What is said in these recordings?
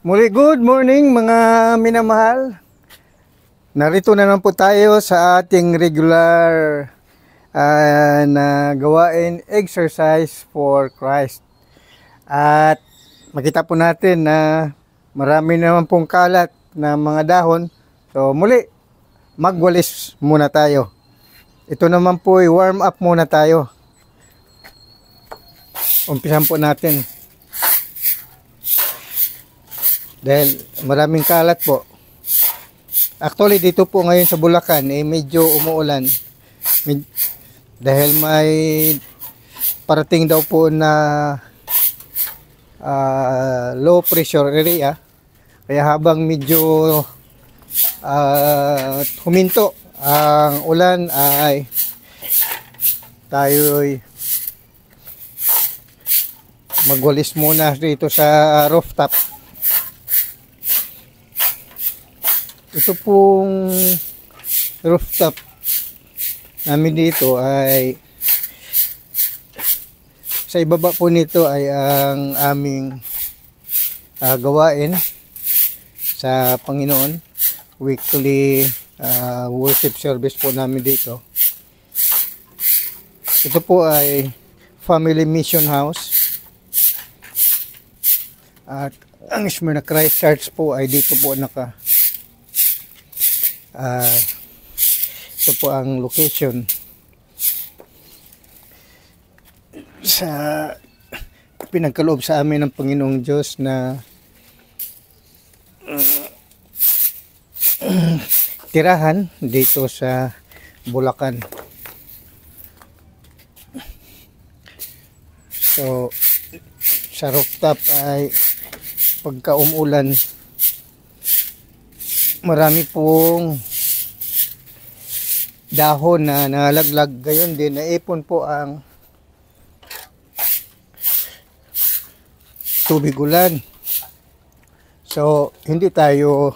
Muli, good morning mga minamahal. Narito na naman po tayo sa ating regular na gawain, exercise for Christ. At makita po natin na marami naman pong kalat na mga dahon. So muli, magwalis muna tayo. Ito naman po, warm up muna tayo. Umpisan po natin. Dahil maraming kalat po. Actually dito po ngayon sa Bulacan medyo umuulan. Dahil may parating daw po na low pressure area. Kaya habang medyo huminto ang ulan ay tayo'y magwalis muna dito sa rooftop. Ito pong rooftop namin dito ay sa ibaba po nito ay ang aming gawain sa Panginoon. Weekly worship service po namin dito. Ito po ay Family Mission House. At ang Smyrna Christ Church po ay dito po ito po ang location sa pinagkaloob sa amin ng Panginoong Diyos na tirahan dito sa Bulacan. So sa rooftop ay pagka umulan marami pong dahon na nalaglag, gayon din naipon po ang tubig ulan. So hindi tayo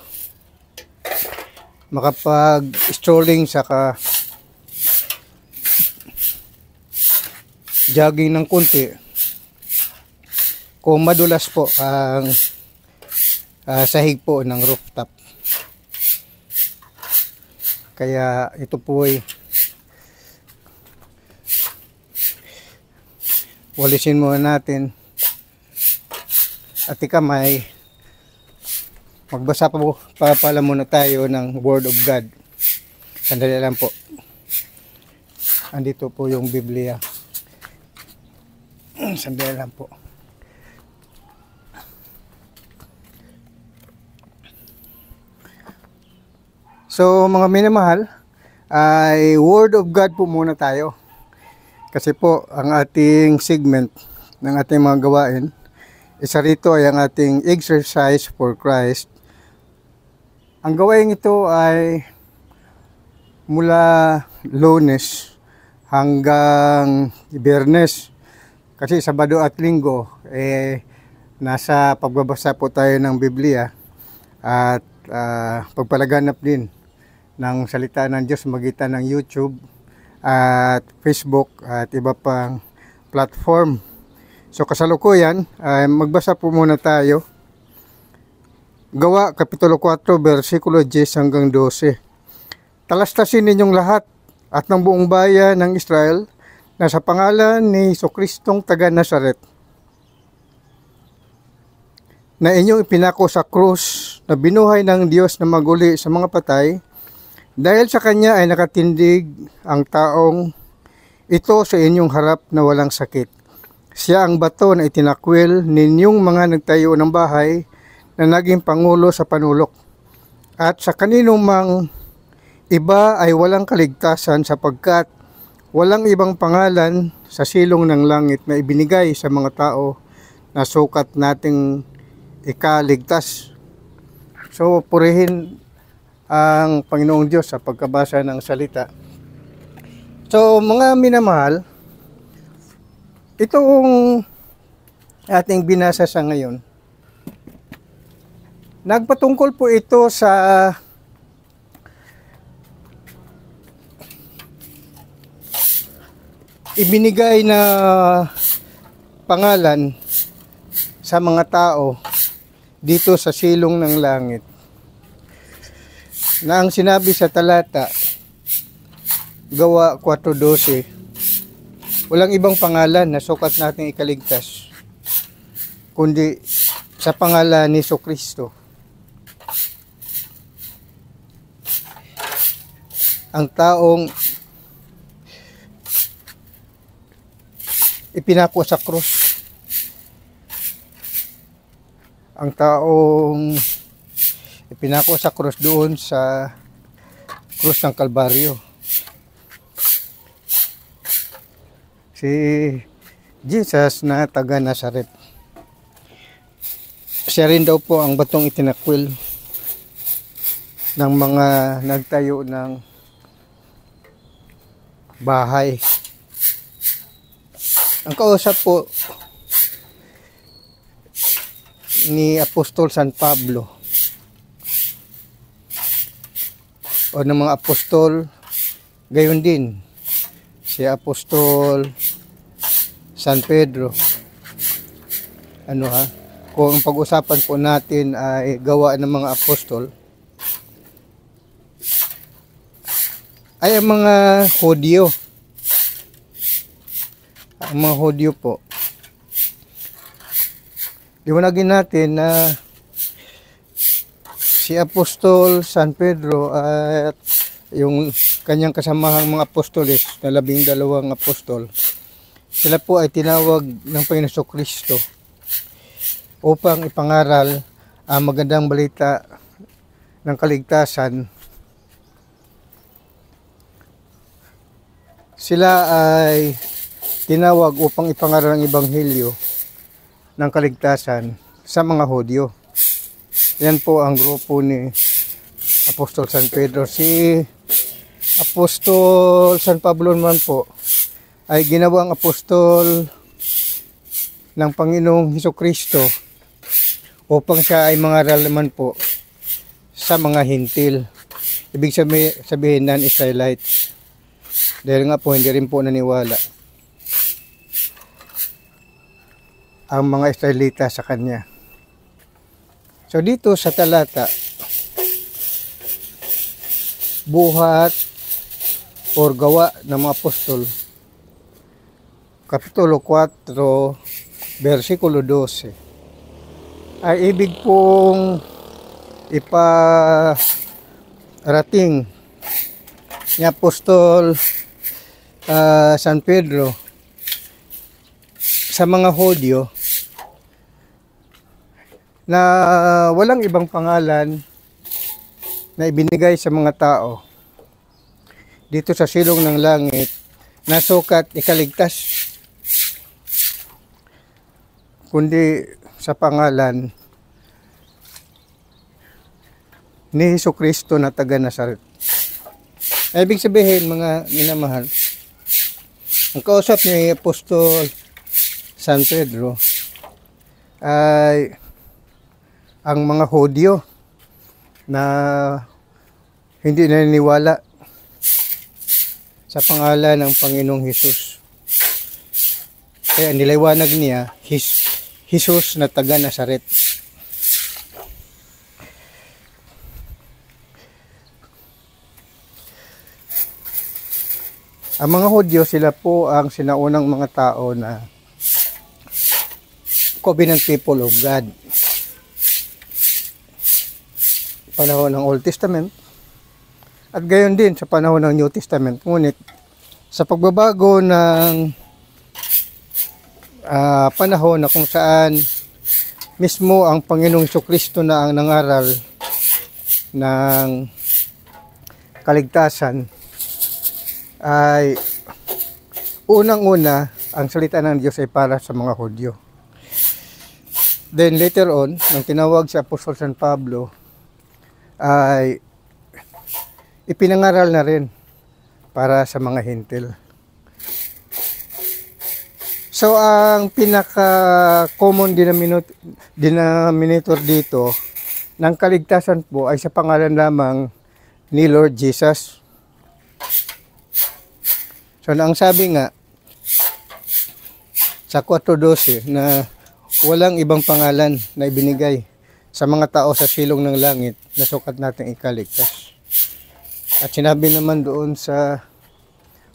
makapag-strolling saka jogging ng konti kung madulas po ang sahig po ng rooftop. Kaya ito po ay walisin muna natin at may magbasa pa pala muna tayo ng Word of God. Sandali lang po. Andito po yung Biblia. Sandali lang po. So mga minamahal, ay Word of God po muna tayo. Kasi po ang ating segment ng ating mga gawain, isa rito ay ang ating exercise for Christ. Ang gawain ito ay mula Lunes hanggang Biyernes. Kasi Sabado at Linggo nasa pagbabasa po tayo ng Biblia at pagpalaganap din ng salita ng Diyos magitan ng YouTube at Facebook at iba pang platform. So kasalukuyan, magbasa po muna tayo. Gawa, Kapitulo 4, versikulo 10 hanggang 12. Talastasin ninyong lahat at ng buong bayan ng Israel na sa pangalan ni Jesucristong taga Nazaret, na inyong ipinako sa krus, na binuhay ng Diyos na maguli sa mga patay, dahil sa Kanya ay nakatindig ang taong ito sa inyong harap na walang sakit. Siya ang bato na itinakwil ninyong mga nagtayo ng bahay na naging pangulo sa panulok. At sa kaninong mang iba ay walang kaligtasan sapagkat walang ibang pangalan sa silong ng langit na ibinigay sa mga tao na sukat nating ikaligtas. So purihin ang Panginoong Diyos sa pagkabasa ng salita. So mga minamahal, itong ating binasa sa ngayon, nagpatungkol po ito sa ibinigay na pangalan sa mga tao dito sa silong ng langit, na ang sinabi sa talata, Gawa 4:12, walang ibang pangalan na sukat nating ikaligtas, kundi sa pangalan ni Jesucristo. Ang taong ipinako sa krus, ang taong ipinako sa krus doon sa krus ng Kalbaryo, si Jesus na taga Nazaret. Siya rin daw po ang batong itinakwil ng mga nagtayo ng bahay. Ang kausap po ni Apostol San Pablo o ng mga apostol, gayon din si Apostol San Pedro. Kung ang pag-usapan po natin ay gawa ng mga apostol, ay ang mga Hudyo. Ang mga Hudyo po. Liwanagin natin na si Apostol San Pedro at yung kanyang kasamahang mga apostoles na 12 apostol, sila po ay tinawag ng Panginoon Kristo upang ipangaral ang magandang balita ng kaligtasan. Sila ay tinawag upang ipangaral ang ebanghelyo ng kaligtasan sa mga Hudyo. Yan po ang grupo ni Apostol San Pedro. Si Apostol San Pablo naman po ay ginawang apostol ng Panginoong Jesucristo upang siya ay mangaral naman po sa mga hintil. Ibig sabihin non-Israelites. Dahil nga po hindi rin po naniwala ang mga Israelita sa kanya. So dito sa talata, buhat or gawa ng mga apostol, Kapitulo 4, versikulo 12, ay ibig pong iparating ni Apostol San Pedro sa mga Hudyo na walang ibang pangalan na ibinigay sa mga tao dito sa silong ng langit na sukat ikaligtas, kundi sa pangalan ni Jesucristo na taga Nazaret. Ibig sabihin, mga minamahal, ang kausap ni Apostol San Pedro ay ang mga Hudyo na hindi naniniwala sa pangalan ng Panginoong Hesus. Kaya niliwanag niya, Jesus na taga Nazaret. Ang mga Hudyo, sila po ang sinaunang mga tao na covenant people of God. Panahon ng Old Testament at gayon din sa panahon ng New Testament. Ngunit sa pagbabago ng panahon na kung saan mismo ang Panginoong Jesucristo na ang nangaral ng kaligtasan, ay unang-una ang salita ng Diyos ay para sa mga Hudyo. Then later on, nang tinawag si Apostol San Pablo, ay ipinangaral na rin para sa mga Hintil. So ang pinaka-common denominator dito ng kaligtasan po ay sa pangalan lamang ni Lord Jesus. So ang sabi nga sa 4:12 na walang ibang pangalan na ibinigay sa mga tao sa silong ng langit na sukat nating ikaligtas. At sinabi naman doon sa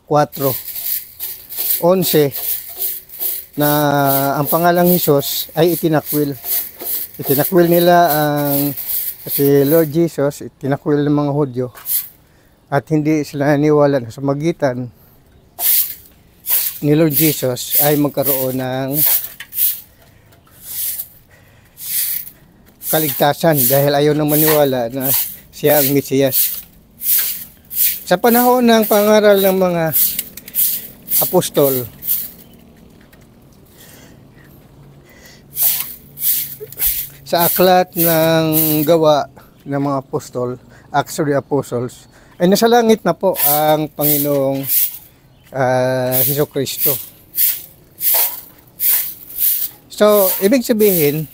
4:11 na ang pangalang Hesus ay itinakwil. Itinakwil nila ang si Lord Jesus, itinakwil ng mga Hudyo. At hindi sila naniwala na sa magitan ni Lord Jesus ay magkaroon ng kaligtasan dahil ayaw nang maniwala na siya ang Mesiyas. Sa panahon ng pangaral ng mga apostol, sa aklat ng gawa ng mga apostol, Acts of the Apostles, ay nasa langit na po ang Panginoong Jesucristo. So, ibig sabihin,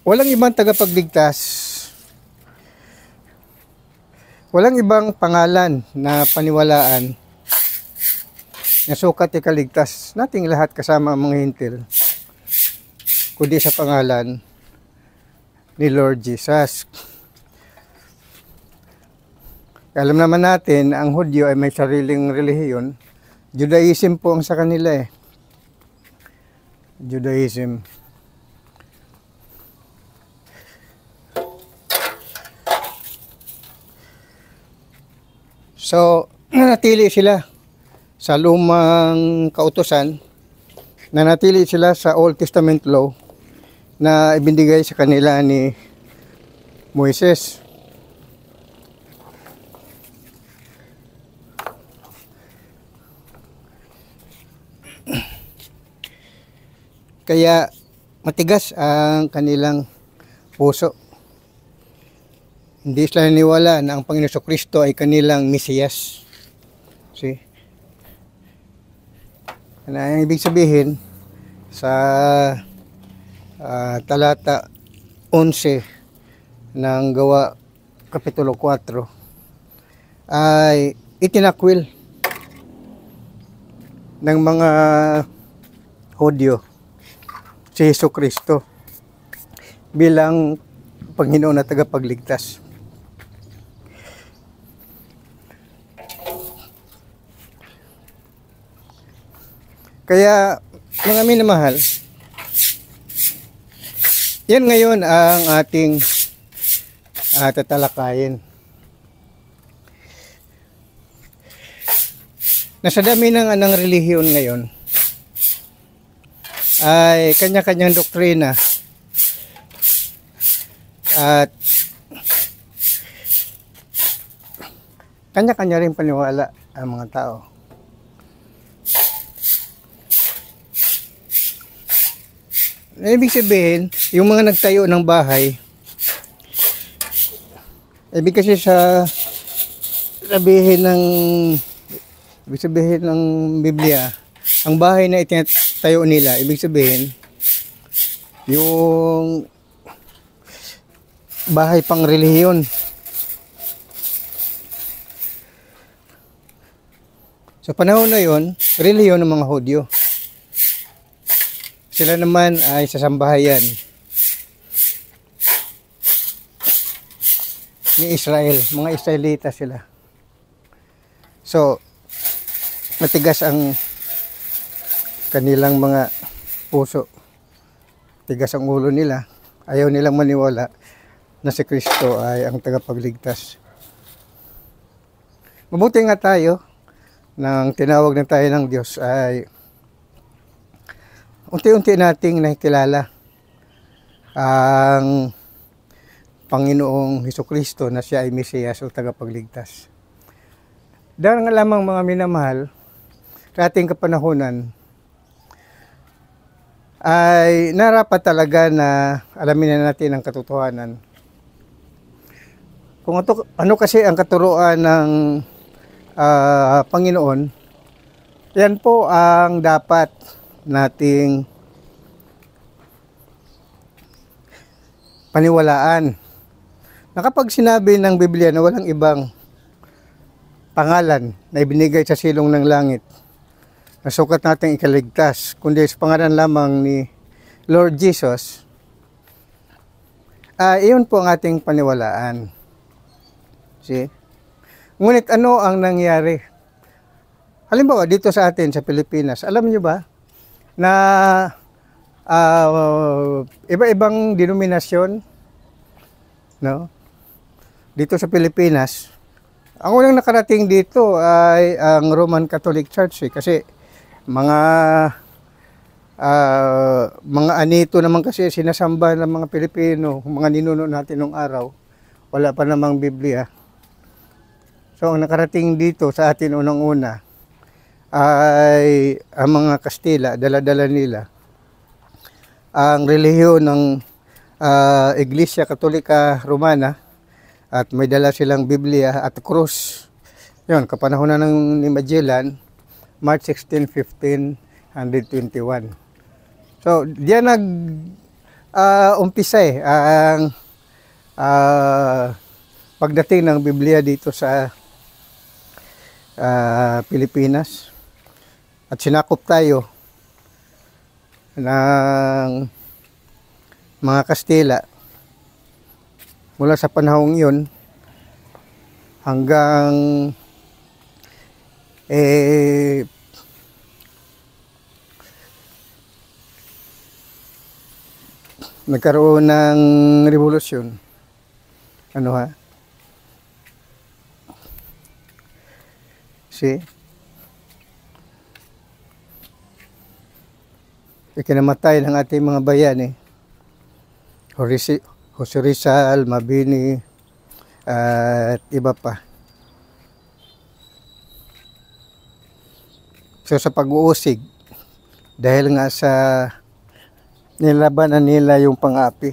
walang ibang tagapagligtas, walang ibang pangalan na paniwalaan na sukat ikaligtas nating lahat kasama ang mga hintil, kundi sa pangalan ni Lord Jesus. Alam naman natin, ang Hudyo ay may sariling relihiyon. Judaism po ang sa kanila Judaism. So, nanatili sila sa lumang kautusan, nanatili sila sa Old Testament law na ibinigay sa kanila ni Moises. Kaya matigas ang kanilang puso. Hindi sila naniwala na ang Panginoon Kristo ay kanilang Mesiyas. See? Ano ang ibig sabihin sa talata 11 ng Gawa Kapitulo 4 ay itinakwil ng mga Hudyo si Jesucristo bilang Panginoon na tagapagligtas. Kaya mga minamahal, yan ngayon ang ating tatalakayin. Nasa dami ng relihiyon ngayon ay kanya-kanyang doktrina at kanya-kanya rin paniwala ang mga tao. Ibig sabihin, yung mga nagtayo ng bahay, ibig kasi sabihin ng Biblia, ang bahay na itinatayo nila, ibig sabihin, yung bahay pang relihiyon. Sa panahon na yon, relihiyon ng mga Hudyo. Sila naman ay sa sambahayan ni Israel, mga Israelita sila. So, matigas ang kanilang mga puso. Tigas ang ulo nila. Ayaw nilang maniwala na si Kristo ay ang tagapagligtas. Mabuti nga tayo nang tinawag na tayo ng Diyos ay unti-unti nating nakikilala ang Panginoong Jesucristo na siya ay Mesiyas o tagapagligtas. Dahil nga lamang mga minamahal, sa ating kapanahunan ay narapat talaga na alamin na natin ang katotohanan. Kung ano kasi ang katuruan ng Panginoon, yan po ang dapat nating paniwalaan. Na kapag sinabi ng Biblia na walang ibang pangalan na ibinigay sa silong ng langit Nasukat nating ikaligtas, kundi sa pangalan lamang ni Lord Jesus. Iyon po ang ating paniwalaan. See? Ngunit ano ang nangyari? Halimbawa, dito sa atin, sa Pilipinas, alam niyo ba na iba-ibang denominasyon, no? Dito sa Pilipinas, ang unang nakarating dito ay ang Roman Catholic Church kasi mga anito naman kasi sinasamba ng mga Pilipino, mga ninuno natin nung araw, wala pa namang Biblia. So ang nakarating dito sa atin unang-una ay ang mga Kastila, dala-dala nila ang relihiyon ng Iglesia Katolika Romana at may dala silang Biblia at krus. Yun, kapanahonan ni Magellan, March 16, 1521. So, diyan umpisa ang pagdating ng Biblia dito sa Pilipinas. At sinakop tayo ng mga Kastila mula sa panahong yun hanggang nagkaroon ng revolusyon. Ano ha? See? Ikinamatay ng ating mga bayani. Jose Rizal, Mabini, at iba pa. So sa pag-uusig, dahil nga sa nilabanan nila yung pang-api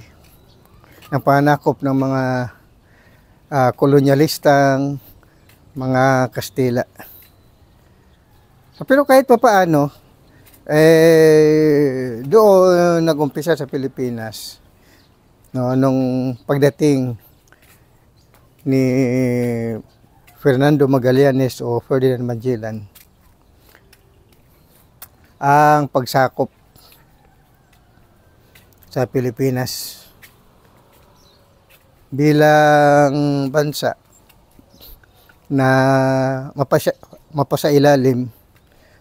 ng panakop ng mga kolonyalistang mga Kastila. Pero kahit pa paano, doon nag-umpisa sa Pilipinas, no, nung pagdating ni Fernando Magallanes o Ferdinand Magellan, ang pagsakop sa Pilipinas bilang bansa na mapasailalim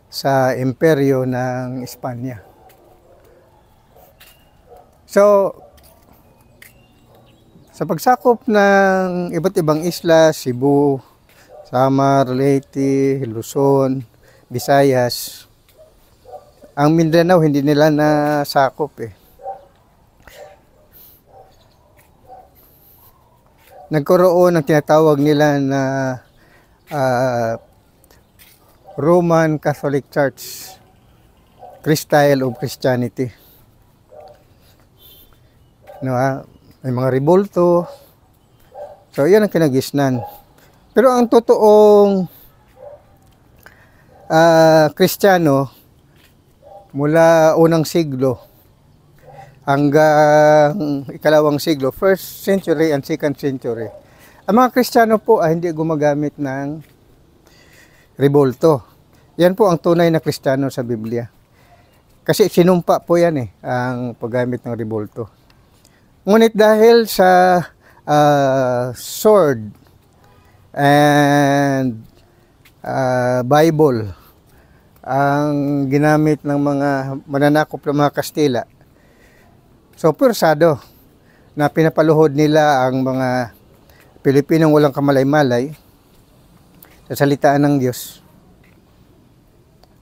sa imperyo ng Espanya. So, sa pagsakop ng iba't ibang isla, Cebu, Samar, Leyte, Luzon, Visayas, ang Mindanao hindi nila nasakop Nagkaroon ng tinatawag nila na Roman Catholic Church, Christyle of Christianity. No, may mga rebolto. So, yan ang kinagisnan. Pero ang totoong Kristiyano mula unang siglo hanggang ikalawang siglo, 1st century and 2nd century, ang mga Kristiyano po ay hindi gumagamit ng rebolto. Yan po ang tunay na Kristiyano sa Biblia. Kasi sinumpa po yan ang paggamit ng rebolto. Ngunit dahil sa sword and Bible ang ginamit ng mga mananakop ng mga Kastila, so pursado na pinapaluhod nila ang mga Pilipinong walang kamalay-malay sa salitaan ng Diyos.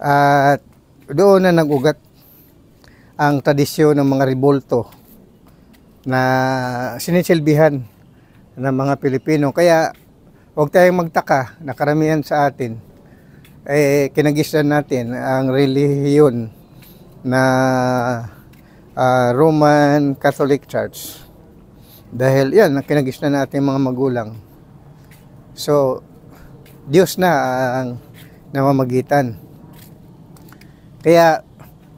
At doon na nag-ugat ang tradisyon ng mga rebolto na sinisilbihan ng mga Pilipino. Kaya huwag tayong magtaka na karamihan sa atin kinagisnan natin ang relihiyon na Roman Catholic Church. Dahil yan, ang kinagisnan natin mga magulang. So, Diyos na ang namamagitan. Kaya,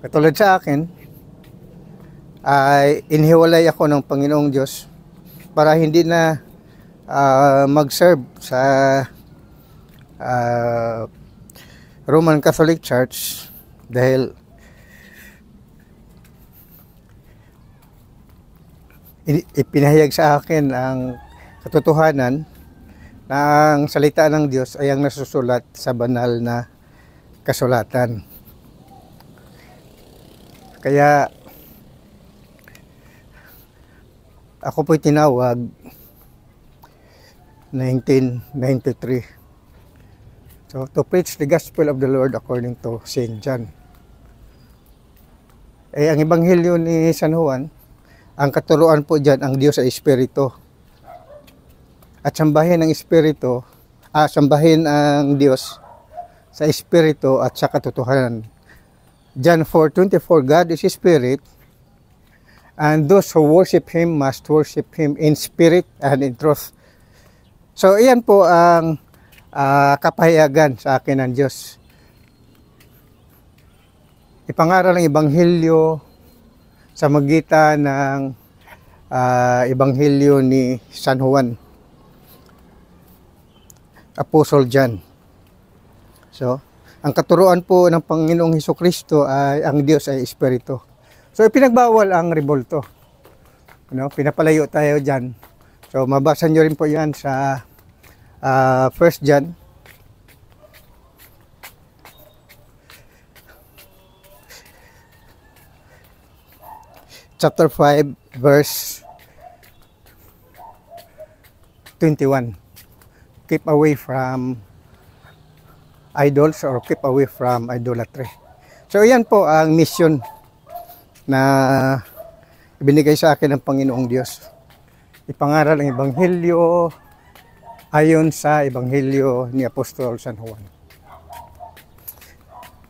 katulad sa akin, ay inhiwalay ako ng Panginoong Diyos para hindi na mag-serve sa Roman Catholic Church Dahil ipinahayag sa akin ang katotohanan na ang salita ng Diyos ay ang nasusulat sa banal na kasulatan. Kaya ako po'y tinawag 1993. So, to preach the gospel of the Lord according to St. John. Ang ebanghelyo ni San Juan, ang katuruan po dyan, ang Diyos ay Espiritu. At sambahin ang Espiritu, sambahin ang Diyos sa Espiritu at sa katotohanan. John 4:24, God is Spirit, and those who worship Him must worship Him in spirit and in truth. So, iyan po ang kapahayagan sa akin ng Diyos. Ipangaral ang ebanghelyo sa magitan ng ebanghelyo ni San Juan, Apostle John. So, ang katuruan po ng Panginoong Hesukristo ay ang Diyos ay Espiritu. So, ipinagbawal ang rebolto. Pinapalayo tayo dyan. So, mabasa nyo rin po yan sa 1 John. Chapter 5, verse 21. Keep away from idols or keep away from idolatry. So, yan po ang mission na ibinigay sa akin ng Panginoong Diyos. Ipangaral ang ebanghelyo ayon sa ebanghelyo ni Apostol San Juan.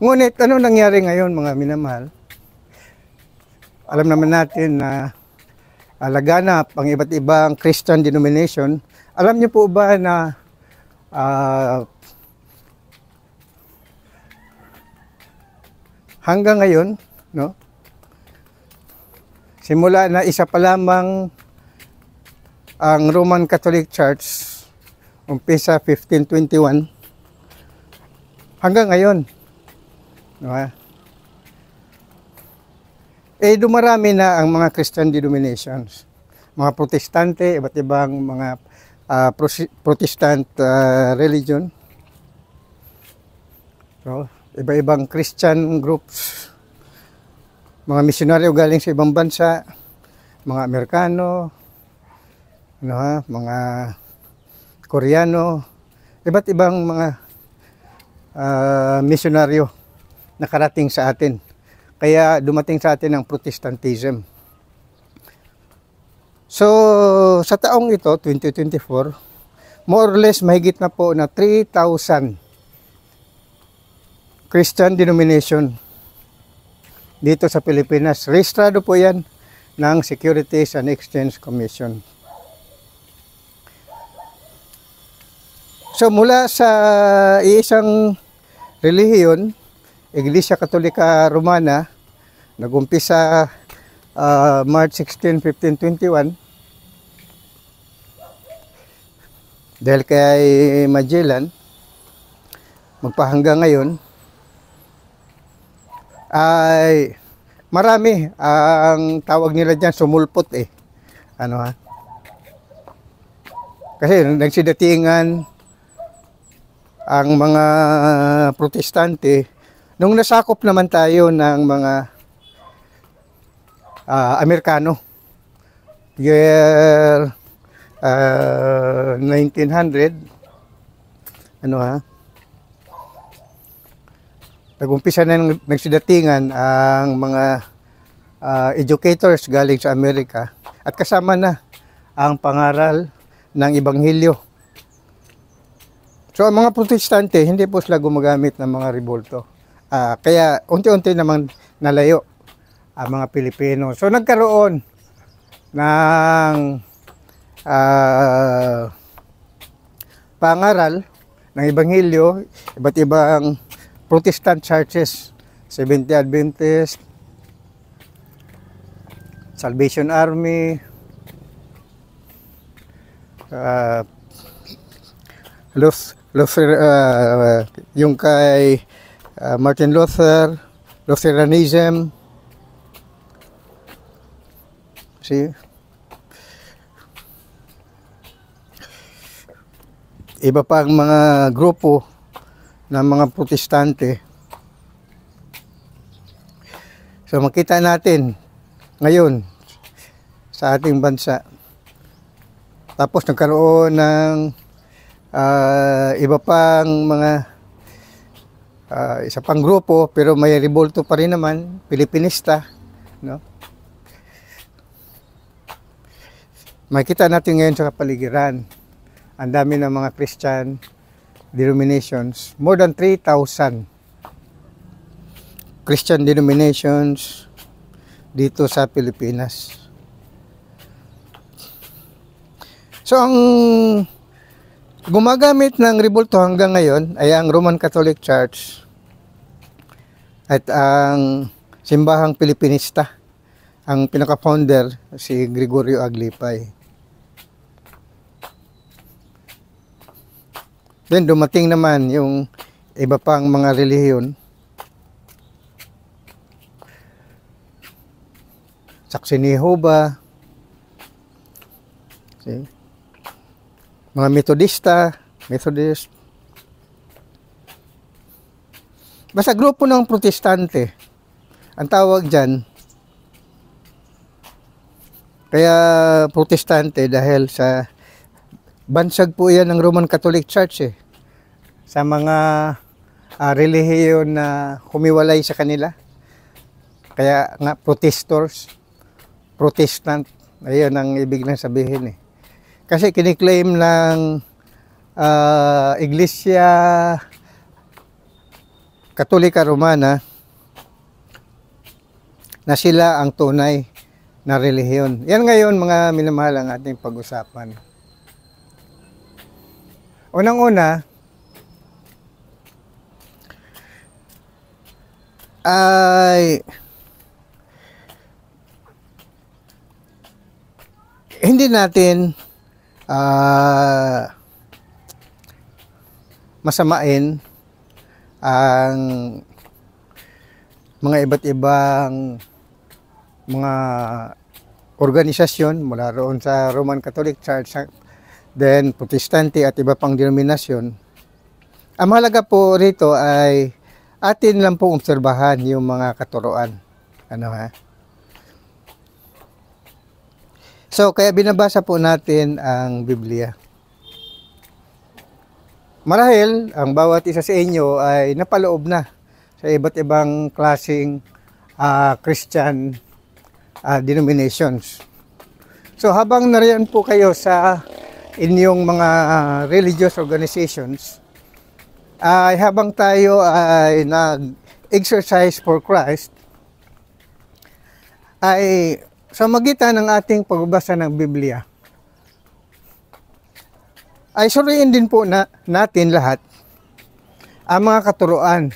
Ngunit, ano nangyari ngayon, mga minamahal? Alam naman natin na laganap ang iba't ibang Christian denomination. Alam niyo po ba na hanggang ngayon, no? Simula na isa pa lamang ang Roman Catholic Church, umpisa 1521, hanggang ngayon, no? Dumarami na ang mga Christian denominations, mga Protestante, iba't ibang mga Protestant religion. So, iba-ibang Christian groups, mga misyonaryo galing sa ibang bansa, mga Amerikano, mga Koreano, iba't ibang mga misyonaryo nakarating sa atin. Kaya dumating sa atin ang Protestantism. So, sa taong ito, 2024, more or less mahigit na po na 3,000 Christian denomination dito sa Pilipinas. Rehistrado po yan ng Securities and Exchange Commission. So, mula sa iisang relihiyon, Iglesia Katolika Romana, nagumpisa March 16, 1521, dahil kay Magellan, magpahanggang ngayon, ay marami ang tawag nila dyan, sumulpot Kasi nagsidatingan ang mga Protestante nung nasakop naman tayo ng mga Amerikano. Year 1900, nag-umpisa na nagsidatingan ang mga educators galing sa Amerika at kasama na ang pangaral ng Ebanghelyo. So, ang mga Protestante, hindi po sila gumagamit ng mga rebolto. Kaya, unti-unti naman nalayo ang mga Pilipino. So, nagkaroon ng pangaral ng Ebanghelyo, iba't ibang Protestant churches, Seventh-day Adventist, Salvation Army, Luther, yung kay Martin Luther, Lutheranism. See? Iba pa ang mga grupo ng mga protestante. So makita natin ngayon sa ating bansa. Tapos nagkaroon ng iba pang mga isa pang grupo, pero may revolto pa rin naman, Pilipinista, no? Makita natin ngayon sa kapaligiran. Ang dami ng mga Christian denominations, more than 3,000 Christian denominations dito sa Pilipinas. So ang gumagamit ng revolto hanggang ngayon ay ang Roman Catholic Church at ang Simbahang Pilipinista. Ang pinaka-founder si Gregorio Aglipay. Then dumating naman yung iba pang mga relihiyon. Saksi ni Jehovah. See? Mga Methodist. Basta grupo ng protestante. Ang tawag dyan. Kaya protestante dahil sa bansag po yan ng Roman Catholic Church sa mga relihiyon na humiwalay sa kanila. Kaya nga Protestant, ayun ang ibig na sabihin Kasi kiniklaim ng Iglesia Katolika Romana na sila ang tunay na relihiyon. Yan ngayon mga minamahal ang ating pag-usapan. Unang-una ay hindi natin masamain ang mga iba't ibang mga organisasyon mula roon sa Roman Catholic Church, then Protestante at iba pang denominasyon. Ang mahalaga po rito ay atin lang po obserbahan yung mga katuruan. So, kaya binabasa po natin ang Biblia. Marahil, ang bawat isa sa inyo ay napaloob na sa iba't ibang klaseng Christian denominations. So, habang nariyan po kayo sa inyong mga religious organizations, ay habang tayo ay nag-exercise for Christ, ay sa magitan ng ating pagbabasa ng Biblia, ay suriin din po natin lahat ang mga katuruan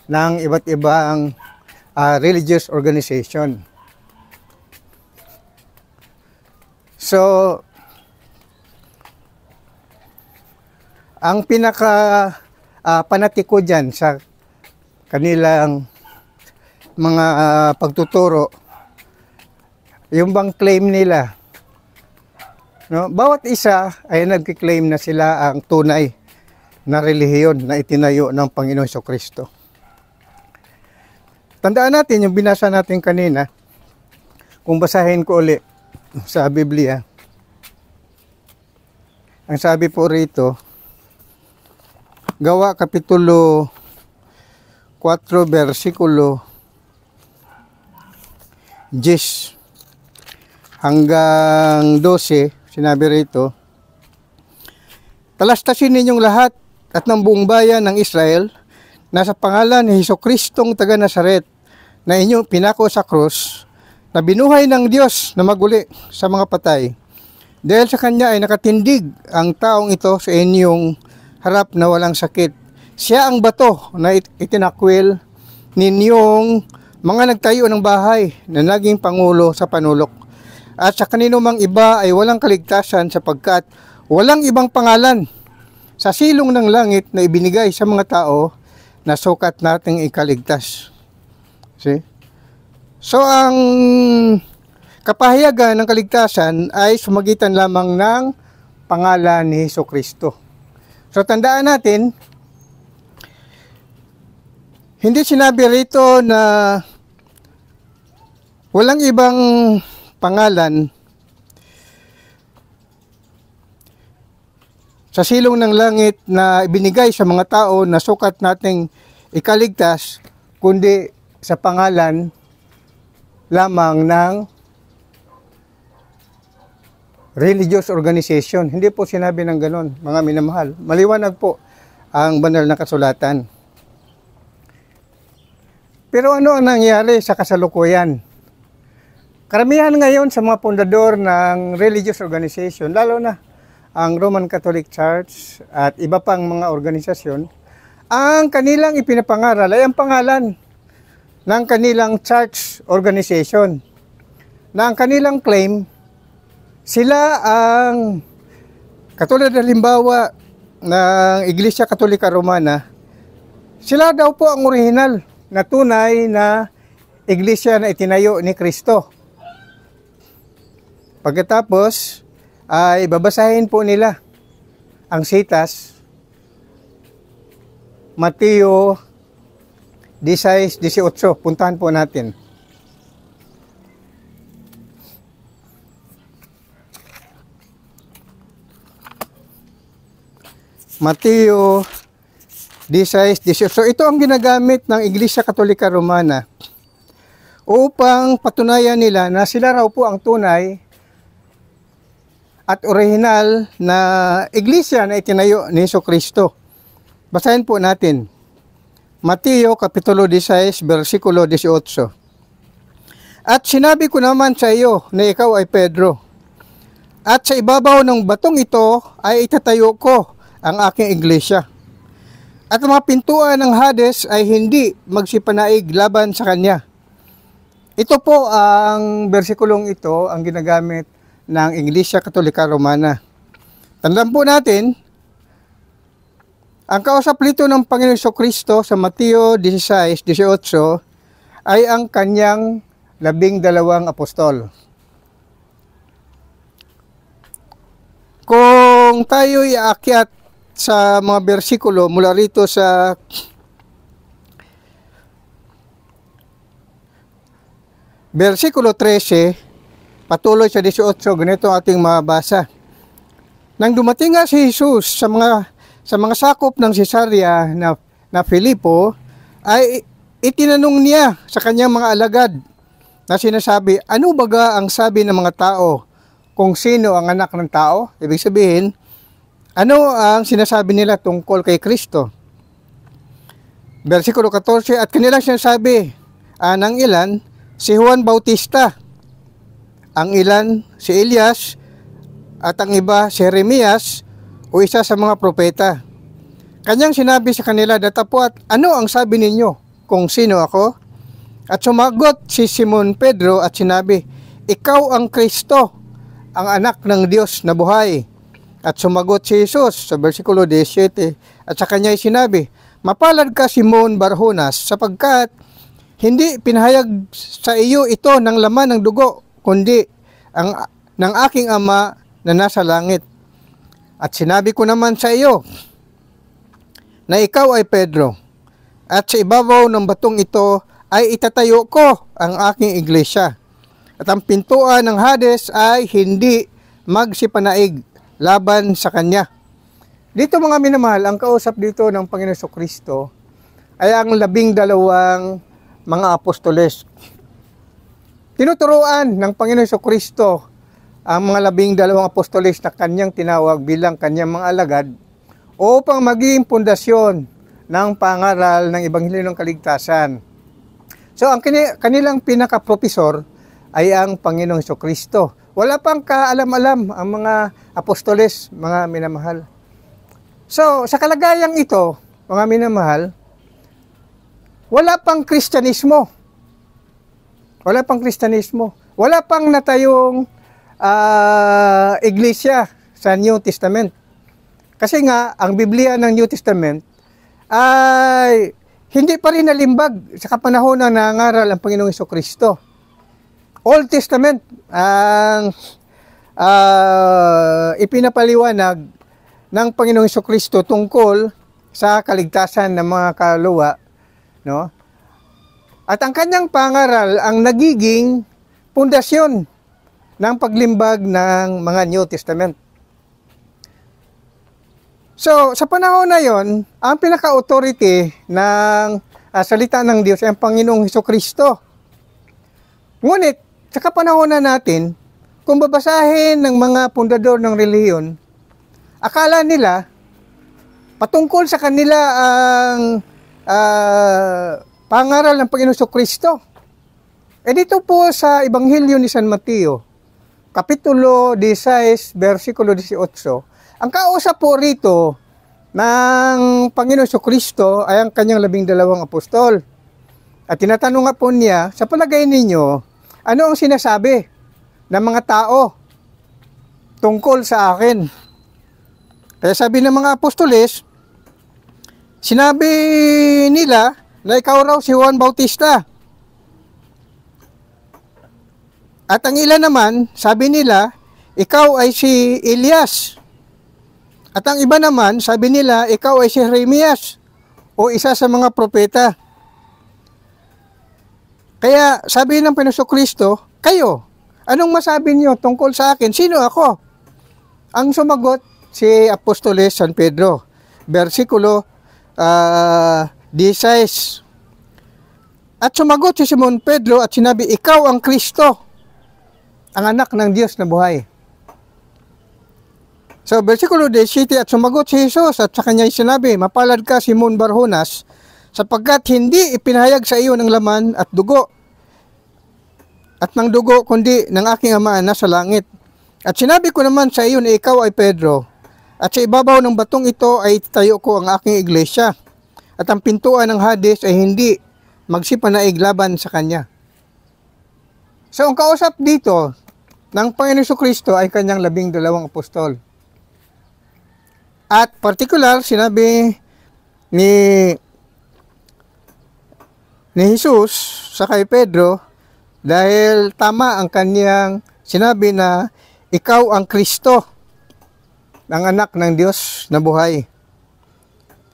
ng iba't ibang religious organization. So, ang pinaka panatiko dyan sa kanilang mga pagtuturo, yung bang claim nila, no? Bawat isa ay nagkiklaim na sila ang tunay na relihiyon na itinayo ng Panginoon Jesucristo. Tandaan natin yung binasa natin kanina, kung basahin ko ulit sa Biblia. Ang sabi po rito, Gawa Kapitulo 4, versikulo 10 hanggang 12, sinabi rito, Talastasin ninyong lahat at ng buong bayan ng Israel na sa pangalan ni Jesucristong taga Nazaret na inyong pinako sa krus, na binuhay ng Diyos na maguli sa mga patay. Dahil sa Kanya ay nakatindig ang taong ito sa inyong harap na walang sakit. Siya ang bato na itinakwil ninyong mga nagtayo ng bahay na naging pangulo sa panulok. At sa kanino mang iba ay walang kaligtasan sapagkat walang ibang pangalan sa silong ng langit na ibinigay sa mga tao na sukat nating ikaligtas. See? So, ang kapahayagan ng kaligtasan ay sumagitan lamang ng pangalan ni Jesucristo. So, tandaan natin, hindi sinabi rito na walang ibang pangalan sa silong ng langit na ibinigay sa mga tao na sukat nating ikaligtas, kundi sa pangalan lamang ng religious organization. Hindi po sinabi ng ganon, mga minamahal. Maliwanag po ang banal na kasulatan. Pero ano ang nangyari sa kasalukuyan? Karamihan ngayon sa mga pundador ng religious organization, lalo na ang Roman Catholic Church at iba pang mga organisasyon, ang kanilang ipinapangaral ay ang pangalan ng kanilang church organization, na ang kanilang claim, sila ang, katulad ng halimbawa ng Iglesia Katolika Romana, sila daw po ang original na tunay na iglesia na itinayo ni Kristo. Pagkatapos ay babasahin po nila ang sitas, Mateo 16:18. Puntahan po natin. Mateo 16:18. So ito ang ginagamit ng Iglesia Katolika Romana upang patunayan nila na sila raw po ang tunay at original na iglesia na itinayo ni Jesucristo. Basahin po natin. Mateo Kapitulo 16, versikulo 18. At sinabi ko naman sa iyo na ikaw ay Pedro, at sa ibabaw ng batong ito ay itatayo ko ang aking iglesia. At ang mga pintuan ng Hades ay hindi magsipanaig laban sa kanya. Ito po ang versikulong ito ang ginagamit ng Iglesia Katolika Romana. Tandaan po natin, ang kausap nito ng Panginoon Jesucristo sa Mateo 16:18 ay ang kanyang 12 apostol. Kung tayo'y aakyat sa mga bersikulo mula rito sa versikulo 13 patuloy sa 18, ganito ang ating mabasa. Nang dumating nga si Jesus sa mga sakop ng Cesarea na Filipo, ay itinanong niya sa kanyang mga alagad na sinasabi, ano baga ang sabi ng mga tao kung sino ang anak ng tao? Ibig sabihin, ano ang sinasabi nila tungkol kay Kristo? Versikulo 14, at kanilang sinasabi, ang ilan, si Juan Bautista, ang ilan, si Elias, at ang iba, si Jeremias, o isa sa mga propeta. Kanyang sinabi sa kanila, datapwat, ano ang sabi ninyo kung sino ako? At sumagot si Simon Pedro at sinabi, ikaw ang Kristo, ang anak ng Diyos na buhay. At sumagot si Jesus sa versikulo 17 at sa kanya ay sinabi, mapalad ka Simon Barjonas sapagkat hindi pinahayag sa iyo ito ng laman ng dugo kundi ng aking Ama na nasa langit. At sinabi ko naman sa iyo na ikaw ay Pedro at sa ibabaw ng batong ito ay itatayo ko ang aking iglesia at ang pintuan ng Hades ay hindi magsipanaig laban sa kanya. Dito mga minamahal, ang kausap dito ng Panginoon Jesucristo ay ang 12 mga apostoles. Tinuturuan ng Panginoon Jesucristo ang mga 12 apostoles na kanyang tinawag bilang kanyang mga alagad upang maging pundasyon ng pangaral ng Ebanghelyo ng Kaligtasan. So ang kanilang pinaka-profesor ay ang Panginoong Jesucristo. Wala pang kaalam-alam ang mga apostoles, mga minamahal. So, sa kalagayang ito, mga minamahal, wala pang Kristyanismo. Wala pang Kristyanismo. Wala pang natayong iglesia sa New Testament. Kasi nga, ang Biblia ng New Testament ay hindi pa rin nalimbag sa kapanahon na nangaral ang Panginoong Hesukristo. Old Testament ang ipinapaliwanag ng Panginoong Hesukristo tungkol sa kaligtasan ng mga kaluluwa, no? At ang kanyang pangaral ang nagiging pundasyon ng paglimbag ng mga New Testament. So, sa panahon na yon, ang pinaka-authority ng salita ng Diyos ay ang Panginoong Hesukristo. Ngunit, sa kapanahon na natin, kung babasahin ng mga pundador ng relihiyon, akala nila, patungkol sa kanila ang pangaral ng Panginoong Hesukristo. Dito po sa Ebanghelyo ni San Mateo, Kapitulo 16, versikulo 18, ang kausap po rito ng Panginoong Hesukristo ay ang kanyang 12 apostol. At tinatanong nga po niya, sa palagay ninyo, ano ang sinasabi ng mga tao tungkol sa akin? Kaya sabi ng mga apostoles, sinabi nila na ikaw raw si Juan Bautista. At ang ilan naman, sabi nila, ikaw ay si Elias. At ang iba naman, sabi nila, ikaw ay si Jeremias o isa sa mga propeta. Kaya sabi ng Panginoong Kristo, kayo, anong masabi niyo tungkol sa akin? Sino ako? Ang sumagot, si Apostoles San Pedro, versikulo 16. At sumagot si Simon Pedro at sinabi, ikaw ang Kristo, ang anak ng Diyos na buhay. So, versikulo 17, at sumagot si Jesus at sa kanya sinabi, mapalad ka Simon Barjonas, sapagkat hindi ipinahayag sa iyo ng laman at dugo, at ng dugo kundi ng aking Ama na sa langit. At sinabi ko naman sa iyo na ikaw ay Pedro, at sa ibabaw ng batong ito ay tayo ko ang aking iglesia, at ang pintuan ng Hades ay hindi magsipanaig laban sa kanya. So, ang kausap dito ng Panginoong Hesukristo ay kanyang 12 apostol. At particular, sinabi ni Jesus sa kay Pedro, dahil tama ang kanyang sinabi na ikaw ang Kristo, ng anak ng Diyos na buhay.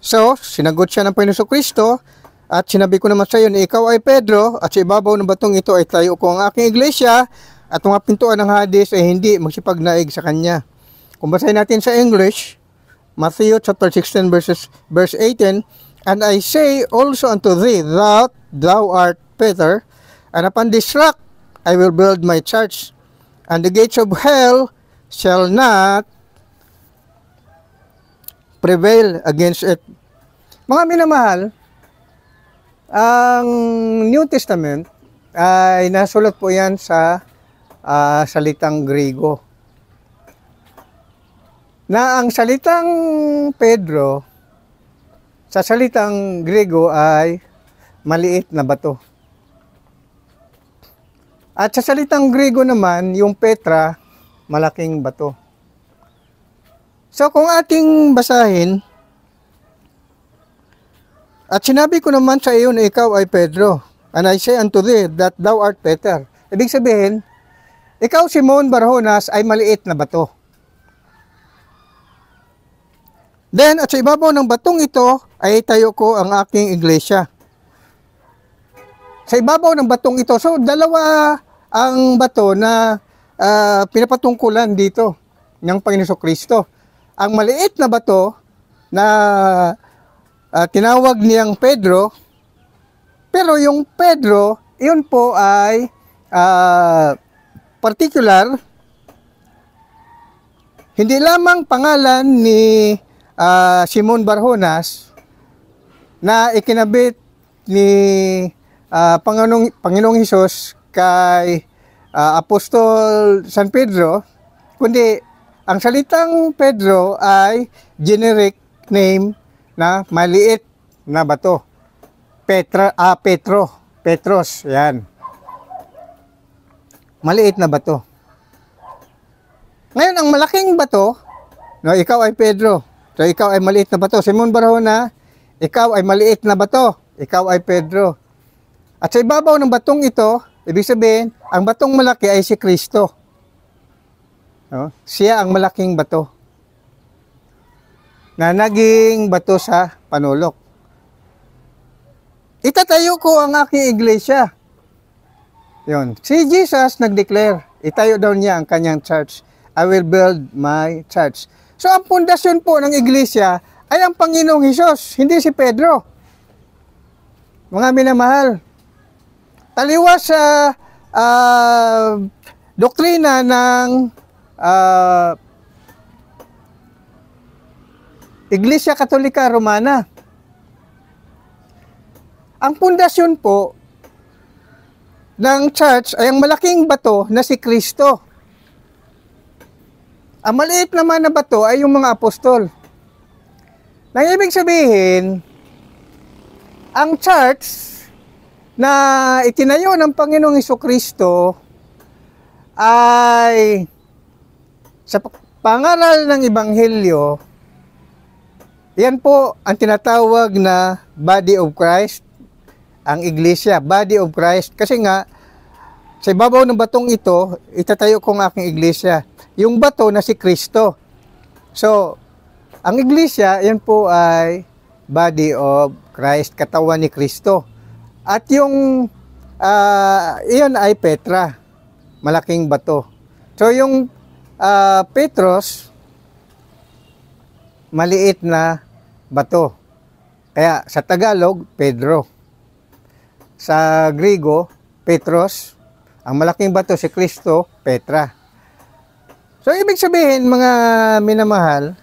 So, sinagot siya ng Panginoong Kristo, at sinabi ko naman sa iyo na ikaw ay Pedro, at sa ibabaw ng batong ito ay tayo ko ang aking iglesia, at mga pintuan ng Hades ay hindi magsipagnaig sa kanya. Kung basahin natin sa English, Matthew chapter 16 verse 18, and I say also unto thee that thou art Peter, and upon this rock I will build my church, and the gates of hell shall not prevail against it. Mga minamahal, ang New Testament ay nasulat po yan sa salitang Griego. Na ang salitang Pedro sa salitang Griego ay maliit na bato. At sa salitang Griego naman, yung Petra, malaking bato. So kung ating basahin, at sinabi ko naman sa iyo na ikaw ay Pedro, and I say unto thee that thou art Peter. Ibig sabihin, ikaw Simon Barjonas ay maliit na bato. Then, at sa ibabaw ng batong ito, ay tayo ko ang aking iglesia. Sa ibabaw ng batong ito, so dalawa ang bato na pinapatungkulan dito ng Panginoong Kristo. Ang maliit na bato na tinawag niyang Pedro, pero yung Pedro, yun po ay particular, hindi lamang pangalan ni Simon Barjonas na ikinabit ni Panginoong Hesus kay Apostol San Pedro, kundi ang salitang Pedro ay generic name na maliit na bato. Petros, yan. Maliit na bato. Ngayon, ang malaking bato, no, ikaw ay Pedro. So, ikaw ay maliit na bato. Simon Barjona, ikaw ay maliit na bato. ikaw ay Pedro. At sa ibabaw ng batong ito, ibig sabihin, ang batong malaki ay si Kristo. No? Siya ang malaking bato na naging bato sa panulok. Itatayo ko ang aking iglesia. Yun. Si Jesus nag-declare, itayo daw niya ang kanyang church. I will build my church. So, ang pundasyon po ng iglesia ay ang Panginoong Hesus, hindi si Pedro. Mga minamahal, taliwas sa doktrina ng Iglesia Katolika Romana, ang pundasyon po ng church ay ang malaking bato na si Kristo. Ang maliit naman na bato ay yung mga apostol. Nang ibig sabihin, ang church na itinayo ng Panginoong Hesukristo ay sa pangaral ng Ebanghelyo, yan po ang tinatawag na Body of Christ, ang iglesia, Body of Christ. Kasi nga, sa ibabaw ng batong ito, itatayo ko ang aking iglesia. Yung bato na si Kristo. So, ang iglesia, yan po ay Body of Christ, katawan ni Kristo. At yung, iyon ay Petra, malaking bato. So, yung Petros, maliit na bato. Kaya, sa Tagalog, Pedro. Sa Griego, Petros, ang malaking bato si Kristo, Petra. So, ibig sabihin, mga minamahal,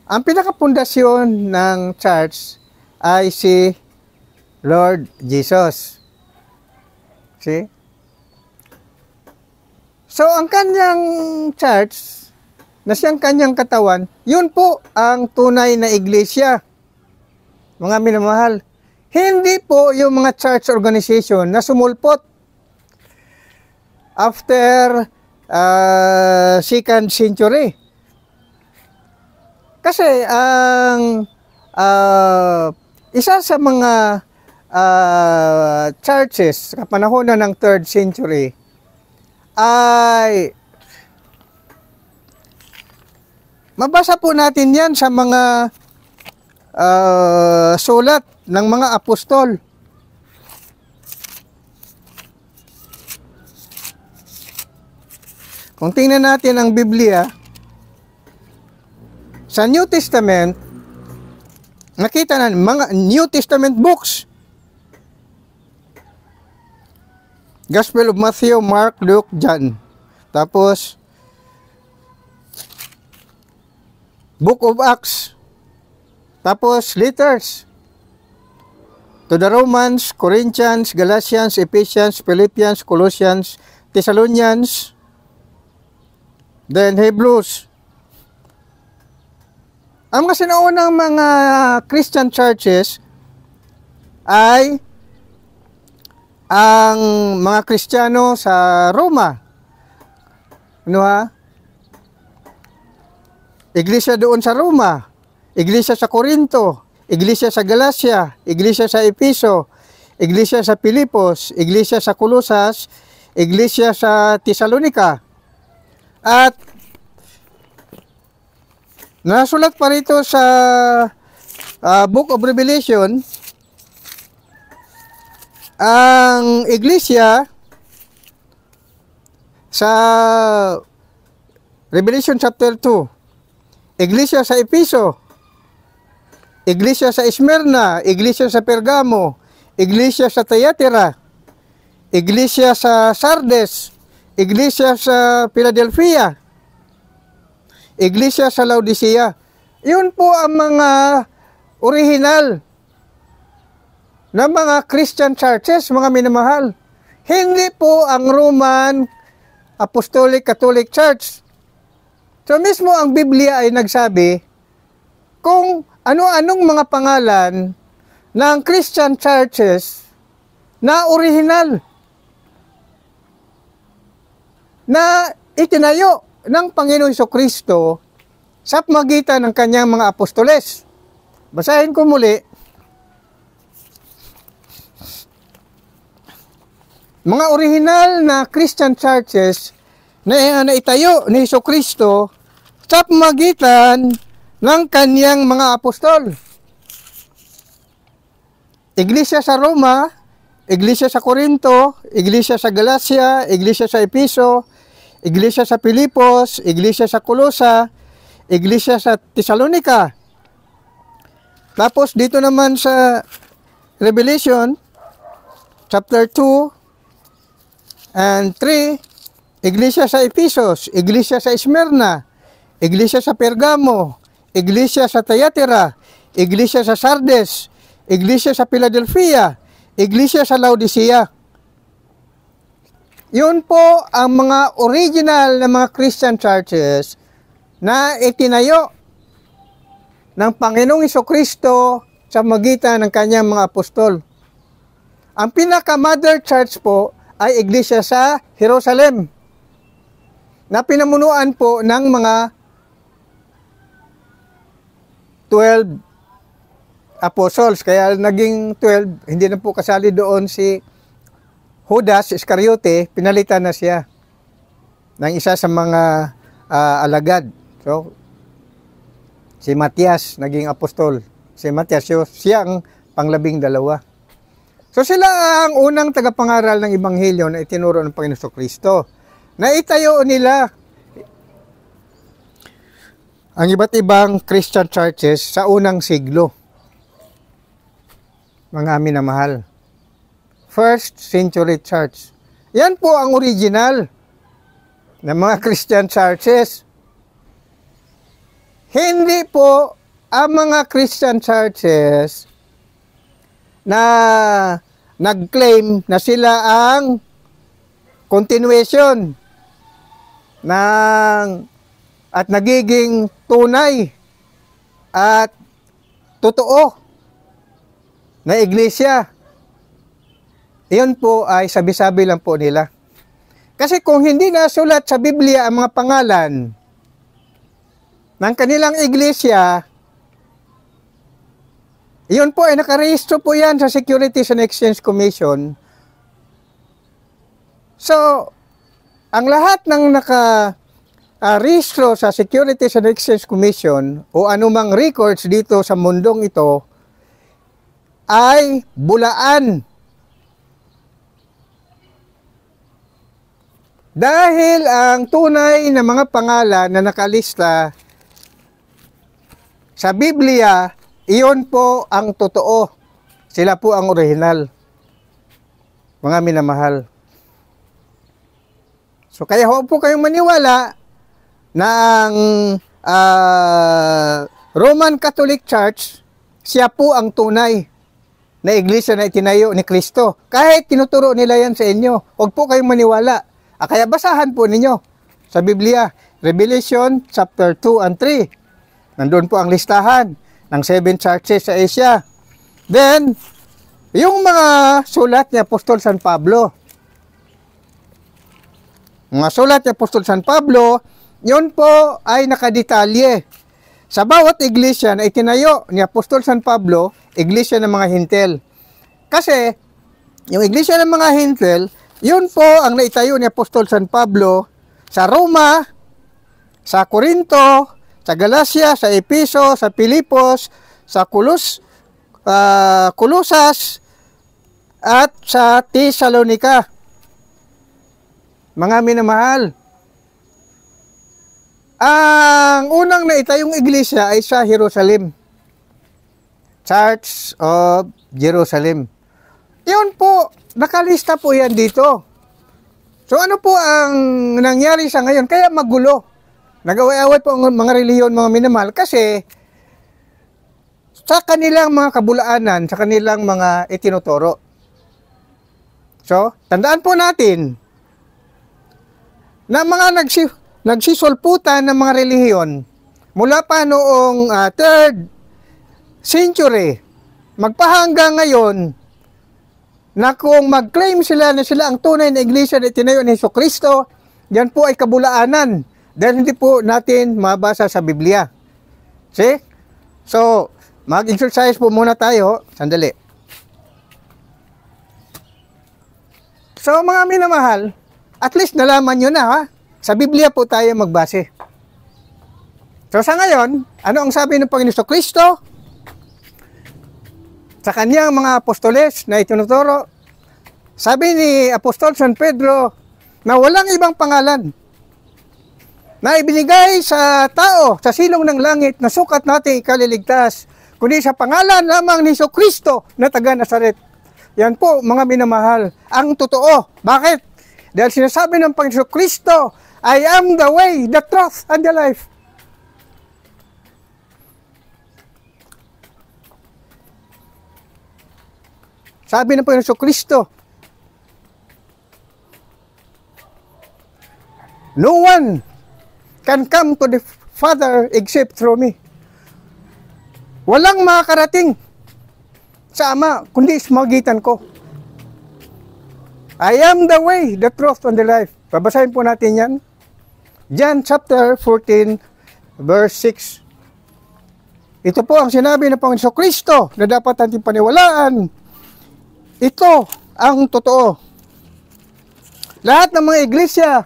ang pinakapundasyon ng church ay si Lord Jesus. See? So, ang kanyang church, na siyang kanyang katawan, yun po ang tunay na iglesia. Mga minamahal, hindi po yung mga church organization na sumulpot after 2nd century. Kasi ang isa sa mga churches sa panahon ng 3rd century ay mabasa po natin yan sa mga sulat ng mga apostol. Kung tingnan natin ang Biblia, sa New Testament, nakita na mga New Testament books. Gospel of Matthew, Mark, Luke, John. Tapos, Book of Acts. Tapos, letters to the Romans, Corinthians, Galatians, Ephesians, Philippians, Colossians, Thessalonians, then Hebrews. Ang mga sinaunang mga Christian churches ay ang mga Kristiyano sa Roma. Ano ha? Iglesia doon sa Roma, iglesia sa Corinto, iglesia sa Galacia, iglesia sa Efeso, iglesia sa Filipos, iglesia sa Colosas, iglesia sa Thessalonica. At nasulat pa rito sa Book of Revelation, ang iglesia sa Revelation chapter 2, iglesia sa Efeso, iglesia sa Smyrna, iglesia sa Pergamo, iglesia sa Thyatira, iglesia sa Sardes, iglesia sa Philadelphia, iglesia sa Laodicea. Yun po ang mga original na mga Christian churches, mga minamahal. Hindi po ang Roman Apostolic Catholic Church. So mismo ang Biblia ay nagsabi kung ano-anong mga pangalan ng Christian churches na original na itinayo ng Panginoon Hesukristo sa pamagitan ng kanyang mga apostoles. Basahin ko muli mga original na Christian churches na itayo ni Jesucristo sa pamagitan ng kaniyang mga apostol. Iglesia sa Roma, Iglesia sa Corinto, Iglesia sa Galacia, Iglesia sa Episo, Iglesia sa Filipos, Iglesia sa Colosa, Iglesia sa Thessalonica. Tapos dito naman sa Revelation, chapter 2 and 3, Iglesia sa Ephesus, Iglesia sa Smyrna, Iglesia sa Pergamo, Iglesia sa Thyatira, Iglesia sa Sardes, Iglesia sa Philadelphia, Iglesia sa Laodicea. Yun po ang mga original na mga Christian churches na itinayo ng Panginoong Jesucristo sa magitan ng kanyang mga apostol. Ang pinaka-mother church po ay Iglesia sa Jerusalem, na pinamunuan po ng mga 12 apostles. Kaya naging 12, hindi na po kasali doon si Judas Iscariote, pinalitan na siya ng isa sa mga alagad. So, si Matias naging apostol. Si Matias, siya ang pang-12. So, sila ang unang tagapangaral ng Ebanghelyo na itinuro ng Panginoon Kristo. Naitayo nila ang iba't ibang Christian churches sa unang siglo. Mga minamahal, first century church. Yan po ang original ng mga Christian churches. Hindi po ang mga Christian churches na nag-claim na sila ang continuation ng at nagiging tunay at totoo na iglesia. Iyon po ay sabi-sabi lang po nila. Kasi kung hindi nasulat sa Biblia ang mga pangalan ng kanilang iglesia, iyon po ay nakarehistro po yan sa Securities and Exchange Commission. So, ang lahat ng nakarehistro sa Securities and Exchange Commission o anumang records dito sa mundong ito ay bulaan. Dahil ang tunay na mga pangalan na nakalista sa Biblia, iyon po ang totoo. Sila po ang original. Mga minamahal. So kaya huwag po kayong maniwala na ang Roman Catholic Church, siya po ang tunay na iglesia na itinayo ni Kristo. Kahit tinuturo nila yan sa inyo, huwag po kayong maniwala. Kaya basahan po ninyo sa Biblia, Revelation chapter 2 and 3. Nandun po ang listahan ng 7 churches sa Asia. Then, yung mga sulat ni Apostol San Pablo. Mga sulat ni Apostol San Pablo, yun po ay nakadetalye. Sa bawat iglesia na itinayo ni Apostol San Pablo, iglesia ng mga Hintil. Kasi, yung iglesia ng mga Hintil, yun po ang naitayo ni Apostol San Pablo sa Roma, sa Corinto, sa Galacia, sa Episo, sa Filipos, sa Colosas, at sa Thessalonica. Mga minamahal, ang unang naitayong iglesia ay sa Jerusalem. Church of Jerusalem. Yun po, nakalista po yan dito. So ano po ang nangyari sa ngayon? Kaya magulo. Nag-away-away po ang mga reliyon, mga minamahal, kasi sa kanilang mga kabulaanan, sa kanilang mga itinuturo. So, tandaan po natin na mga nagsisulputan ng mga relihiyon mula pa noong 3rd century, magpahanggang ngayon, na kung mag-claim sila na sila ang tunay na iglesia na itinayo ni Jesucristo, yan po ay kabulaanan dahil hindi po natin mabasa sa Biblia. See? So, mag-exercise po muna tayo. Sandali. So mga minamahal, at least nalaman nyo na ha, sa Biblia po tayo magbase. So sa ngayon, ano ang sabi ng Panginoon Kristo sa kanyang mga apostoles na itinuturo? Sabi ni Apostol San Pedro na walang ibang pangalan na ibinigay sa tao sa silong ng langit na sukat nating ikaliligtas, kundi sa pangalan lamang ni Kristo na taga Nazaret. Yan po mga minamahal, ang totoo. Bakit? Dahil sinasabi ng Panginoon Kristo, I am the way, the truth, and the life. Sabi ng Panginoon Kristo, no one can come to the Father except through me. Walang makakarating sa Ama, kundi sa magitan ko. I am the way, the truth, and the life. Babasahin po natin yan. John chapter 14, verse 6. Ito po ang sinabi ng Panginoon Kristo na dapat natin paniwalaan. Ito ang totoo. Lahat ng mga iglesia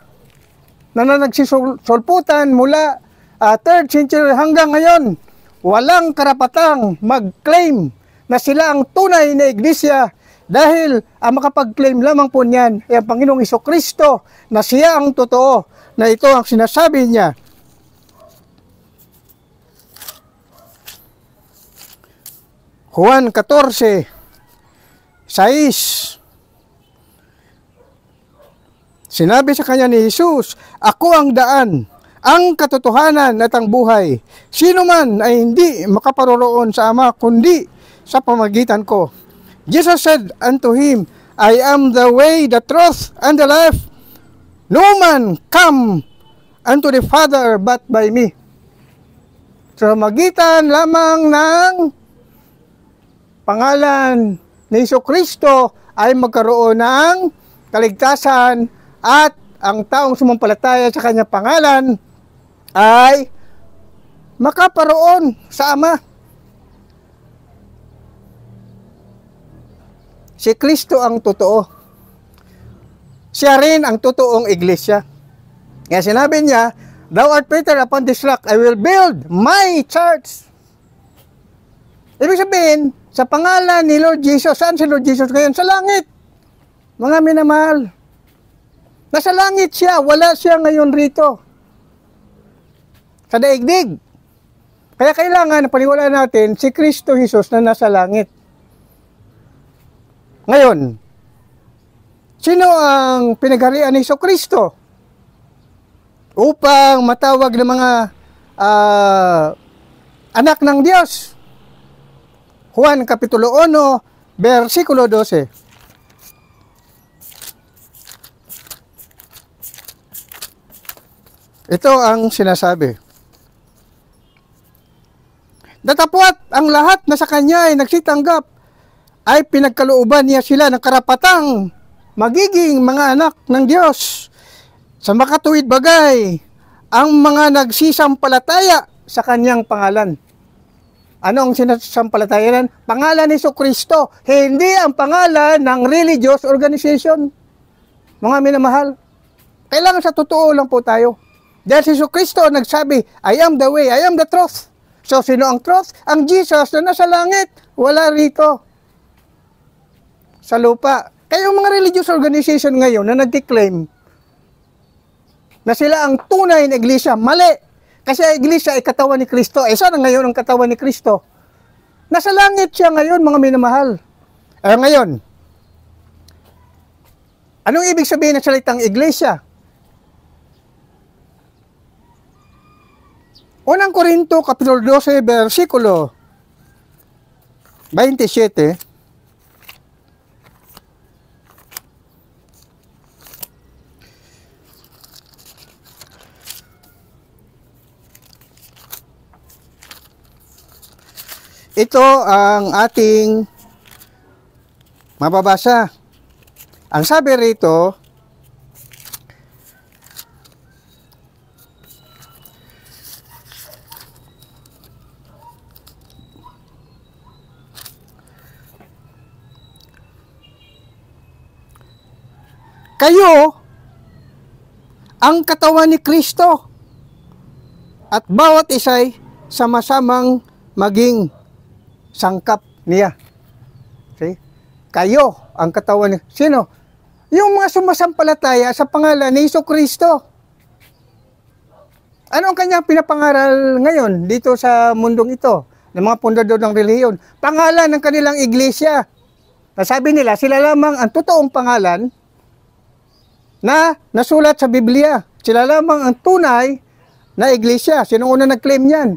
na nagsisulputan mula 3rd century hanggang ngayon, walang karapatang mag-claim na sila ang tunay na iglesia dahil ang makapag-claim lamang po niyan ay ang Panginoong Kristo na siya ang totoo, na ito ang sinasabi niya. Juan 14:6. Sinabi sa kanya ni Jesus, ako ang daan, ang katotohanan at ang buhay. Sino man ay hindi makaparoroon sa Ama, kundi sa pamagitan ko. Jesus said unto him, I am the way, the truth, and the life. No man come unto the Father but by me. So, magitan lamang ng pangalan ni Kristo ay magkaroon ng kaligtasan, at ang taong sumampalataya sa kanyang pangalan ay makaparoon sa Ama. Si Kristo ang totoo. Siya rin ang totoong iglesia. Kaya sinabi niya, thou art Peter, upon this rock I will build my church. Ibig sabihin, sa pangalan ni Lord Jesus, saan si Lord Jesus ngayon? Sa langit. Mga minamahal. Nasa langit siya, wala siya ngayon rito. Sa daigdig. Kaya kailangan na paniwalaan natin si Kristo Jesus na nasa langit. Ngayon, sino ang pinagharian ni Kristo upang matawag ng mga anak ng Diyos? Juan Kapitulo 1, versikulo 12. Ito ang sinasabi. Datapwat ang lahat na sa kanya ay nagsitanggap ay pinagkalooban niya sila ng karapatang magiging mga anak ng Diyos. Sa makatuwid bagay, ang mga nagsisampalataya sa kanyang pangalan. Ano ang sinasampalatayanan? Pangalan ni Kristo, hindi ang pangalan ng religious organization. Mga minamahal, kailangan sa totoo lang po tayo. Dahil si Kristo nagsabi, I am the way, I am the truth. So, sino ang truth? Ang Jesus na nasa langit, wala rito. Sa lupa. Kaya yung mga religious organization ngayon na nag-declaim na sila ang tunay na iglesia, mali. Kasi ang iglesia ay katawan ni Kristo. Saan ngayon ang katawan ni Kristo? Nasa langit siya ngayon, mga minamahal. Ngayon, anong ibig sabihin ng salitang iglesia? Unang Korinto, Kapitulo 12, versikulo 27. Ito ang ating mababasa. Ang sabi rito, kayo ang katawan ni Kristo at bawat isa'y sama-samang maging sangkap niya. See? Kayo ang katawan ni... Sino? Yung mga sumasampalataya sa pangalan ni Jesucristo. Ano ang kanyang pinapangaral ngayon dito sa mundong ito ng mga pundador ng relihiyon? Pangalan ng kanilang iglesia. Nasabi nila, sila lamang ang totoong pangalan na nasulat sa Biblia. Sila lamang ang tunay na iglesia. Sino una nag-claim yan?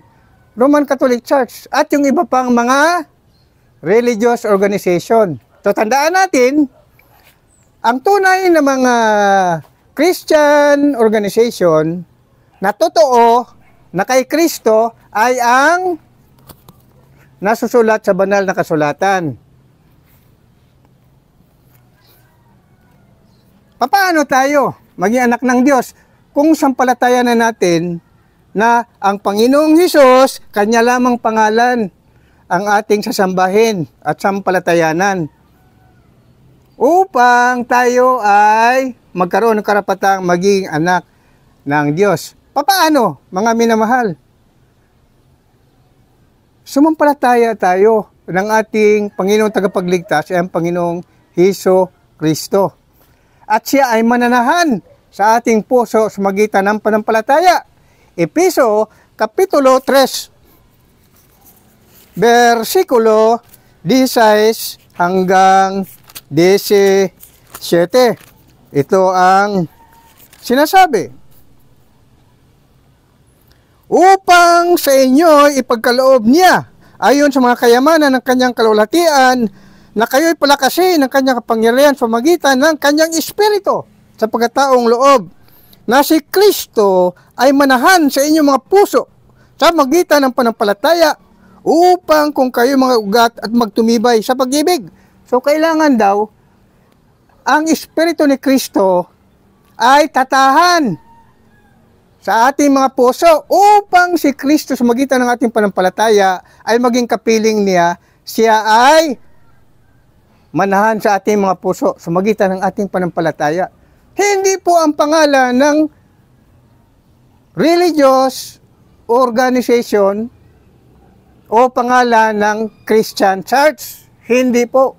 Roman Catholic Church. At yung iba pang mga religious organization. So, tandaan natin, ang tunay na mga Christian organization na totoo na kay Kristo ay ang nasusulat sa banal na kasulatan. Paano tayo maging anak ng Diyos kung sampalatayan na natin na ang Panginoong Hesus, Kanya lamang pangalan ang ating sasambahin at sampalatayanan upang tayo ay magkaroon ng karapatang maging anak ng Diyos. Paano, mga minamahal? Sumampalataya tayo ng ating Panginoong tagapagligtas ay ang Panginoong Hesus Kristo. At siya ay mananahan sa ating puso sa magitan ng panampalataya. Efeso, Kapitulo 3, versikulo 16 hanggang 17. Ito ang sinasabi. Upang sa inyo ipagkaloob niya ayon sa mga kayamanan ng kanyang kalulatian na kayo'y palakasin ng kanyang kapangyarihan sa magitan ng kanyang espiritu sa pagkataong loob na si Kristo ay manahan sa inyong mga puso sa magitan ng panampalataya upang kung kayo mga ugat at magtumibay sa pag-ibig. So kailangan daw ang espiritu ni Kristo ay tatahan sa ating mga puso upang si Kristo sa magitan ng ating panampalataya ay maging kapiling niya, siya ay manahan sa ating mga puso sa magitan ng ating panampalataya. Hindi po ang pangalan ng religious organization o pangalan ng Christian Church. Hindi po.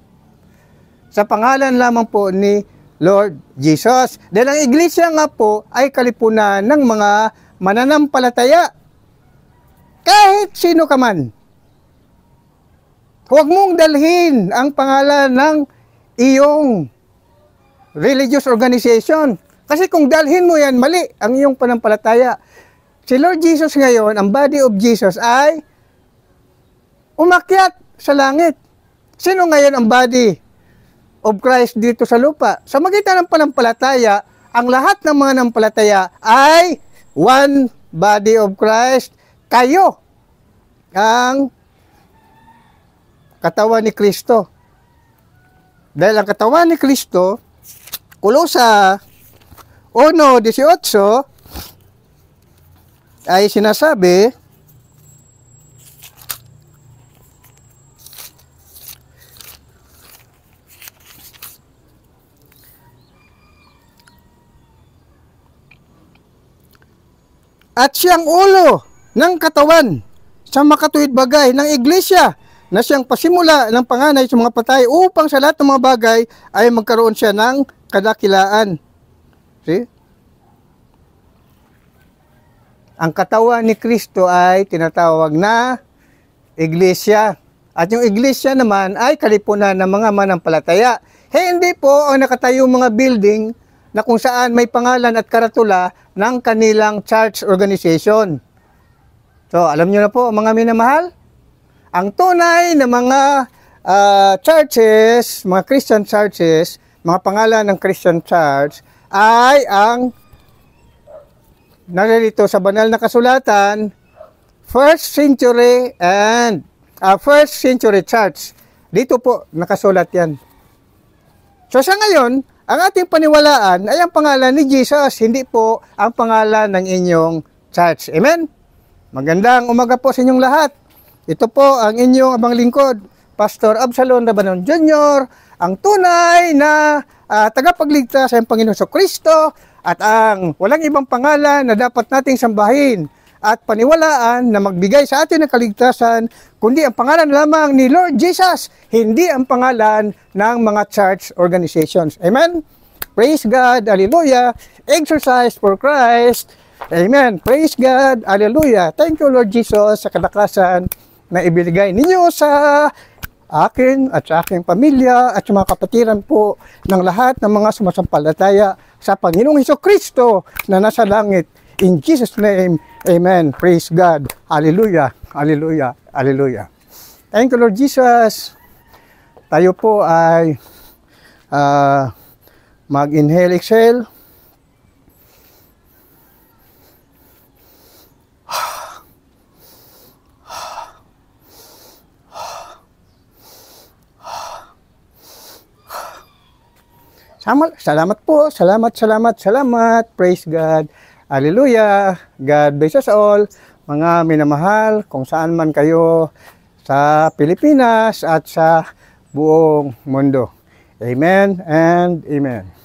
Sa pangalan lamang po ni Lord Jesus. Dahil ang iglesia nga po ay kalipunan ng mga mananampalataya. Kahit sino ka man. Huwag mong dalhin ang pangalan ng iyong religious organization. Kasi kung dalhin mo yan, mali ang iyong panampalataya. Si Lord Jesus ngayon, ang body of Jesus ay umakyat sa langit. Sino ngayon ang body of Christ dito sa lupa? Sa magitan ng panampalataya, ang lahat ng mga nampalataya ay one body of Christ. Kayo ang katawan ni Kristo. Dahil ang katawan ni Kristo, Kolosa 1:18 ay sinasabi, at siyang ulo ng katawan sa makatuwid bagay ng iglesia na siyang pasimula ng panganay sa mga patay upang sa lahat ng mga bagay ay magkaroon siya ng kadakilaan. See? Ang katawan ni Kristo ay tinatawag na iglesia. At yung iglesia naman ay kalipunan ng mga manampalataya. Hindi po ang nakatayong mga building na kung saan may pangalan at karatula ng kanilang church organization. So, alam nyo na po, mga minamahal, ang tunay na mga churches, mga Christian churches, mga pangalan ng Christian church, ay ang narito sa banal na kasulatan, first century church. Dito po, nakasulat yan. So, sa ngayon, ang ating paniwalaan ay ang pangalan ni Jesus, hindi po ang pangalan ng inyong church. Amen? Magandang umaga po sa inyong lahat. Ito po ang inyong abang lingkod, Pastor Absalon Rabanon Jr., ang tunay na tagapagligtas ay ang Panginoon Kristo at ang walang ibang pangalan na dapat nating sambahin at paniwalaan na magbigay sa atin ng kaligtasan, kundi ang pangalan lamang ni Lord Jesus, hindi ang pangalan ng mga church organizations. Amen? Praise God, hallelujah. Exercise for Christ. Amen. Praise God, hallelujah. Thank you, Lord Jesus, sa kalakasan na ibigay ninyo sa akin at sa aking pamilya at sa mga kapatiran po ng lahat ng mga sumasampalataya sa Panginoong Hesukristo na nasa langit. In Jesus' name, amen. Praise God. Hallelujah. Hallelujah. Hallelujah. Thank you, Lord Jesus. Tayo po ay mag-inhale, exhale. Salamat po. Salamat. Praise God. Hallelujah. God bless us all. Mga minamahal, kung saan man kayo sa Pilipinas at sa buong mundo. Amen and amen.